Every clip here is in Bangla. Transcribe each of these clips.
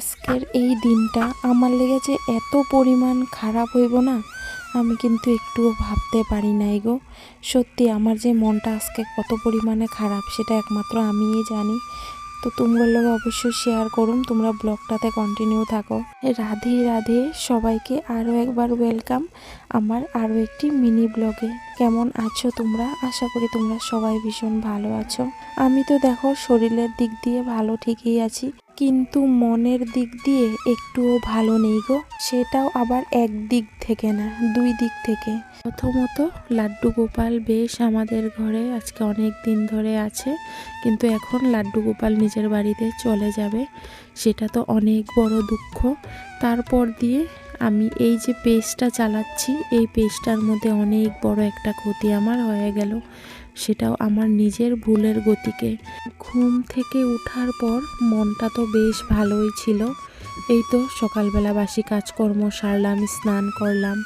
আজকের এই দিনটা আমার লেগেছে এত পরিমাণ খারাপ হইব না, আমি কিন্তু একটুও ভাবতে পারি নাই গো। সত্যি আমার যে মনটা আজকে কত পরিমাণে খারাপ সেটা একমাত্র আমিই জানি। তো তোমরা লোক অবশ্যই শেয়ার করুন, তোমরা ব্লগটাতে কন্টিনিউ থাকো। রাধে রাধে সবাইকে আরও একবার ওয়েলকাম আমার আরও একটি মিনি ব্লগে। কেমন আছো তোমরা? আশা করি তোমরা সবাই ভীষণ ভালো আছো। আমি তো দেখো শরীরের দিক দিয়ে ভালো ঠিকই আছি, কিন্তু মনের দিক দিয়ে একটুও ভালো নেই গো। সেটাও আবার এক দিক থেকে না, দুই দিক থেকে। প্রথমত লাড্ডু গোপাল বেশ আমাদের ঘরে আজকে অনেক দিন ধরে আছে, কিন্তু এখন লাড্ডু গোপাল নিজের বাড়িতে চলে যাবে, সেটা তো অনেক বড় দুঃখ। তারপর দিয়ে আমি এই যে পেজটা চালাচ্ছি, এই পেজটার মধ্যে অনেক বড় একটা ক্ষতি আমার হয়ে গেল, সেটাও আমার নিজের ভুলের গতিকে। ঘুম থেকে ওঠার পর মনটা তো বেশ ভালোই ছিল। এই তো সকালবেলা বাসি কাজকর্ম সারলাম, স্নান করলাম,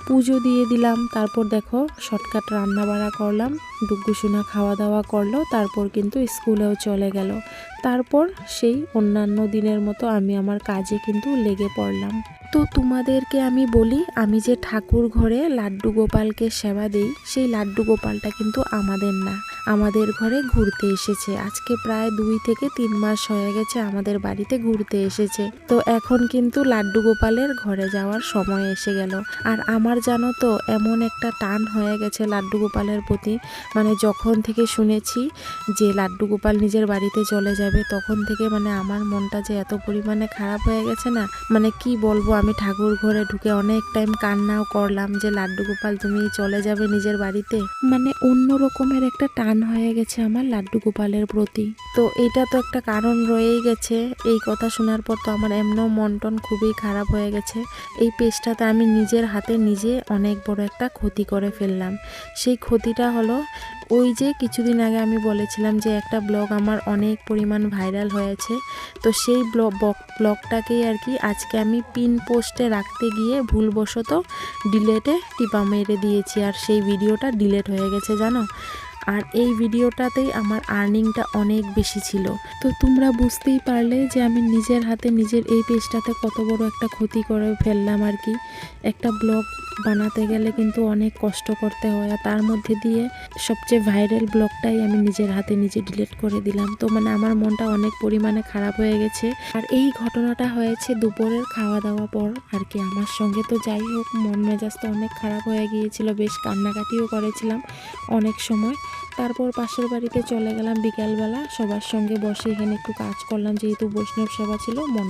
পুজো দিয়ে দিলাম। তারপর দেখো শর্টকাট রান্না বাড়া করলাম, ডুগ্গুসোনা খাওয়া দাওয়া করলো, তারপর কিন্তু স্কুলেও চলে গেল। তারপর সেই অন্যান্য দিনের মতো আমি আমার কাজে কিন্তু লেগে পড়লাম। তো তোমাদেরকে আমি বলি, আমি যে ঠাকুর ঘরে লাড্ডু গোপালকে সেবা দেই, সেই লাড্ডু গোপালটা কিন্তু আমাদের না, আমাদের ঘরে ঘুরতে এসেছে। আজকে প্রায় 2 থেকে 3 মাস হয়ে গেছে আমাদের বাড়িতে ঘুরতে এসেছে। তো এখন কিন্তু লাড্ডু গোপালের ঘরে যাওয়ার সময় এসে গেল। আর আমার জানো তো এমন একটা টান হয়ে গেছে লাড্ডু গোপালের প্রতি, মানে যখন থেকে শুনেছি যে লাড্ডু গোপাল নিজের বাড়িতে চলে যাবে, তখন থেকে মানে আমার মনটা যে এত পরিমাণে খারাপ হয়ে গেছে না, মানে কি বলবো। আমি ঠাকুর ঘরে ঢুকে অনেক টাইম কান্নাও করলাম যে লাড্ডু গোপাল তুমি চলে যাবে নিজের বাড়িতে। মানে অন্য রকমের একটা টান হয়ে গেছে আমার লাড্ডু গোপালের প্রতি। তো এটা তো একটা কারণ রয়েই গেছে। এই কথা শোনার পর তো আমার এমনও মন টন খুবই খারাপ হয়ে গেছে। এই পেজটাতে আমি নিজের হাতে নিজে অনেক বড় একটা ক্ষতি করে ফেললাম। সেই ক্ষতিটা হলো, ওই যে কিছুদিন আগে আমি বলেছিলাম যে একটা ব্লগ আমার অনেক পরিমাণ ভাইরাল হয়েছে, তো সেই ব্লগটাকেই আর কি আজকে আমি পিন পোস্টে রাখতে গিয়ে ভুলবশত ডিলেটে টিপা মেরে দিয়েছি, আর সেই ভিডিওটা ডিলেট হয়ে গেছে জানো। আর এই ভিডিওটাতেই আমার আর্নিংটা অনেক বেশি ছিল। তো তোমরা বুঝতেই পারলে যে আমি নিজের হাতে নিজের এই পেজটাতে কত বড় একটা ক্ষতি করে ফেললাম আর কি। একটা ব্লগ বানাতে গেলে কিন্তু অনেক কষ্ট করতে হয়, আর তার মধ্যে দিয়ে সবচেয়ে ভাইরাল ব্লগটাই আমি নিজের হাতে নিজে ডিলিট করে দিলাম। তো মানে আমার মনটা অনেক পরিমাণে খারাপ হয়ে গেছে। আর এই ঘটনাটা হয়েছে দুপুরের খাওয়া দাওয়া পর আর কি আমার সঙ্গে। তো যাই হোক, মন মেজাজ তো অনেক খারাপ হয়ে গিয়েছিল, বেশ কান্নাকাটিও করেছিলাম অনেক সময়। তারপর পাশের বাড়িতে চলে গেলাম বিকালবেলা, সবার সঙ্গে বসে এখানে একটু কাজ করলাম, যেহেতু বৈষ্ণব সেবা ছিল। মন